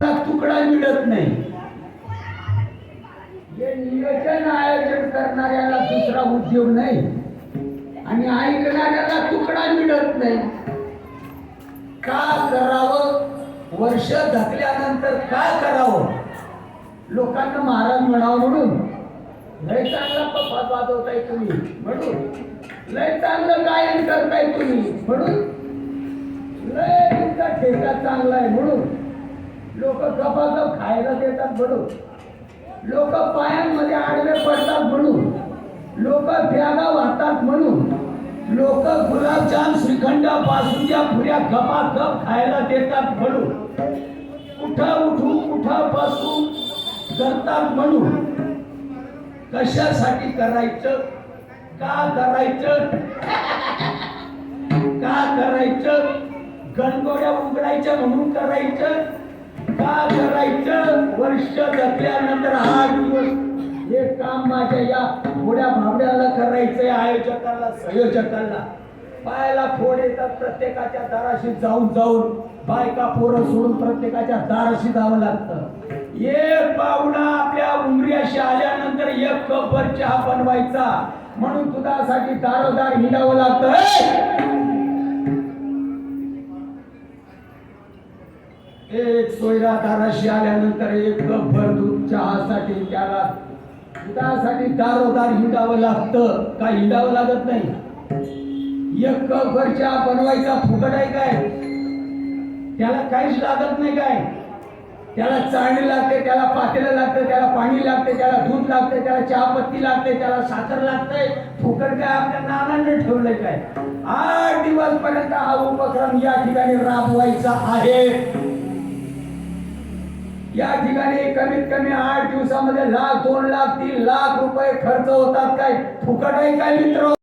तुकडा मिळत नाही. हे नियोजन आयोजन करणाऱ्याला दुसरा उद्योग नाही आणि ऐकणाऱ्याला तुकडा मिळत नाही. का करावं? वर्ष धकल्यानंतर काय करावं? लोकांना महाराज म्हणावं म्हणून लय चांगला पप्पा वाजवताय तुम्ही म्हणून, लय चांगलं गायन करताय तुम्ही म्हणून, लय तुमचा ठेका चांगला आहे म्हणून लोक गपागप खायला देतात म्हणून, लोक पायांमध्ये आडवे पडतात म्हणून, लोक प्यागा वाहतात म्हणून, लोक गुलाबजाम श्रीखंडा बासुंद्या पुऱ्या गपागप खायला देतात म्हणून, कुठं उठू कुठं बसू करतात म्हणून. कशासाठी करायचं? का करायचं? का करायचं? गणगोड्या उघडायच्या म्हणून करायचं? का करायचं? वर्ष जगल्यानंतर 8 दिवस हे काम माझ्या या घोड्या भाबड्याला करायचंय, आयोजकाला संयोजकाला. पायाला फोड येतात, प्रत्येकाच्या दाराशी जाऊन जाऊन बायका पोरं सोडून प्रत्येकाच्या दाराशी जावं लागतं. एक पाहुणा आपल्या उमऱ्याशी आल्यानंतर 1 कपभर चहा बनवायचा म्हणून दुधासाठी दारोदार हिंडावं लागतं. एक सोयरा दाराशी आल्यानंतर 1 कपभर दूध चहासाठी त्याला दुधासाठी दारोदार हिंडावं लागतं. का हिंडावं लागत नाही? 1 कपभर चहा बनवायचा फुकट आहे काय? त्याला काहीच लागत नाही काय? त्याला चाळणी लागते, त्याला पातेलं लागतं, त्याला पाणी लागते, त्याला दूध लागते, त्याला चहापत्ती लागते, त्याला साखर लागते. फुकट काय आपल्या नानांनी ठेवलंय काय? 8 दिवस पर्यंत हा उपक्रम या ठिकाणी राबवायचा आहे. या ठिकाणी कमीत कमी 8 दिवसामध्ये 1,00,000, 2,00,000, 3,00,000 रुपये खर्च होतात. काय फुकट आहे काय मित्र?